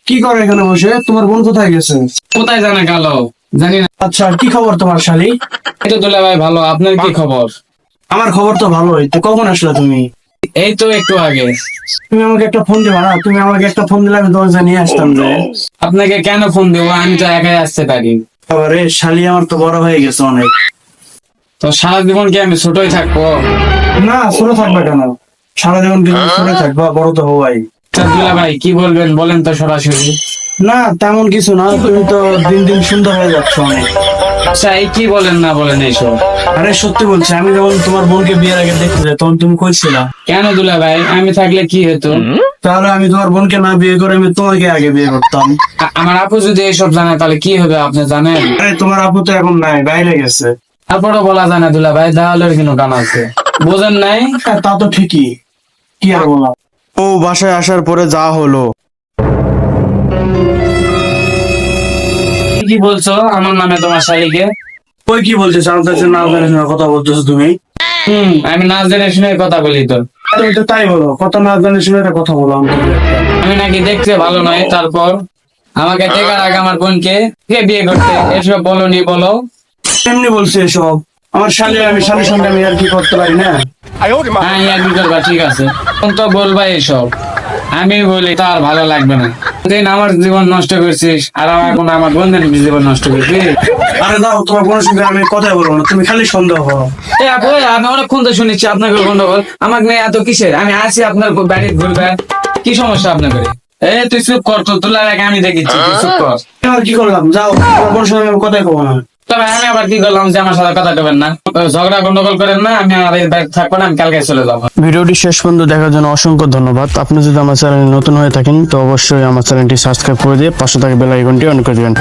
কি করে এখানে বসে? তোমার বোন কোথায় গেছে? কোথায় জানা গেল জানি না। আচ্ছা, কি খবর তোমার শালী? এই তো দুলা ভাই ভালো, আপনার কি খবর? আমার খবর তো ভালোই। তো কখন আসলে তুমি? এই তো একটু আগে। তুমি আমাকে একটা ফোন দিবা না? তুমি আমাকে একটা ফোন দিলে আমি তোমাকে নিয়ে আসতাম যে। আপনাকে কেন ফোন দেবো, আমি তো একাই আসতে পারি। আরে শালী আমার তো বড় হয়ে গেছে অনেক। তো সারা জীবন কি আমি ছোটই থাকবো? না, ছোট থাকবে কেন? সারা জীবন কিন্তু ছোট থাকবা, বড় তো হওয়াই। তা দুলা ভাই কি বলবেন বলেন তো সরাসরি। না, তেমন কিছু না। তুমি তো দিন দিন সুন্দর হয়ে যাচ্ছ অনেক। আচ্ছা, এই কি বলেন না বলেন এইসব? আরে সত্যি বলছি, আমি যখন তোমার বোনকে বিয়ের আগে দেখতে যাই তখন তুমি কইছিলা। কেন দুলা ভাই, আমি থাকলে কি হতো? তাহলে আমি তোমার বোনকে না বিয়ে করে আমি তোমাকে আগে বিয়ে করতাম। আমার আপু যদি এইসব জানে তাহলে কি হবে আপনি জানেন? আরে তোমার আপু তো এখন নাই, বাইরে গেছে। তারপরও বলা যায় না দুলা ভাই, দেওয়ালের কিন্তু গান আছে, বোঝেন নাই? হ্যাঁ, তা তো ঠিকই। কি আর বলা। ও বাসায় আসার পরে যা হলো। কি বলছো আমার নামে তোমার শালীকে? ওই কি বলছিস? আমার কাছে না জেনে শুনে কথা বলতেছো তুমি। আমি না জেনে শুনে কথা বলি তো। তুমি তো তাই বলো, কথা না জানে শুনে একটা কথা বলো আমাকে একটা। আমি নাকি দেখতে ভালো নয়, তারপর আমাকে দেখার আগে আমার বোনকে কে বিয়ে করতে, এসব বলনি বলো। এমনি বলছি এসব। আমার শালী, আমি শালীর সঙ্গে আমি আর কি করতে পারি না। হ্যাঁ ইয়ার্কি করবা, ঠিক আছে, এখন তো বলবা এসব। আমি বলি তো আর ভালো লাগবে না। দিন আমার জীবন নষ্ট করছিস আর এখন আমার বোনদের জীবন নষ্ট করছিস। আরে দাও, তোমার বোনের সঙ্গে আমি কথাই বলবো না, তুমি খালি সন্দেহ করো। এই আপু, আমি অনেকক্ষণ তো শুনেছি আপনাকে গন্ডগোল, আমাকে নিয়ে এত কিসের? আমি আসি আপনার বাড়ি ঘুরবে, কি সমস্যা আপনাকে? তুই চুপ কর তো, তোলা আগে আমি দেখেছি, তুই চুপ কর। আর কি করলাম? যাও, তোমার বোনের সঙ্গে আমি কথাই কবো না। তবে আমি আবার কি করলাম যে আমার সাথে কথা কবেন না? ঝগড়া গন্ডগোল করেন না, আমি আর এই বাড়িতে থাকবো না, আমি কালকে চলে যাবো। ভিডিওটি শেষ পর্যন্ত দেখার জন্য অসংখ্য ধন্যবাদ। আপনি যদি আমার চ্যানেলে নতুন হয়ে থাকেন তো অবশ্যই আমার চ্যানেলটি সাবস্ক্রাইব করে দিয়ে পাশে থাকা বেল আইকনটি অন করে দিবেন।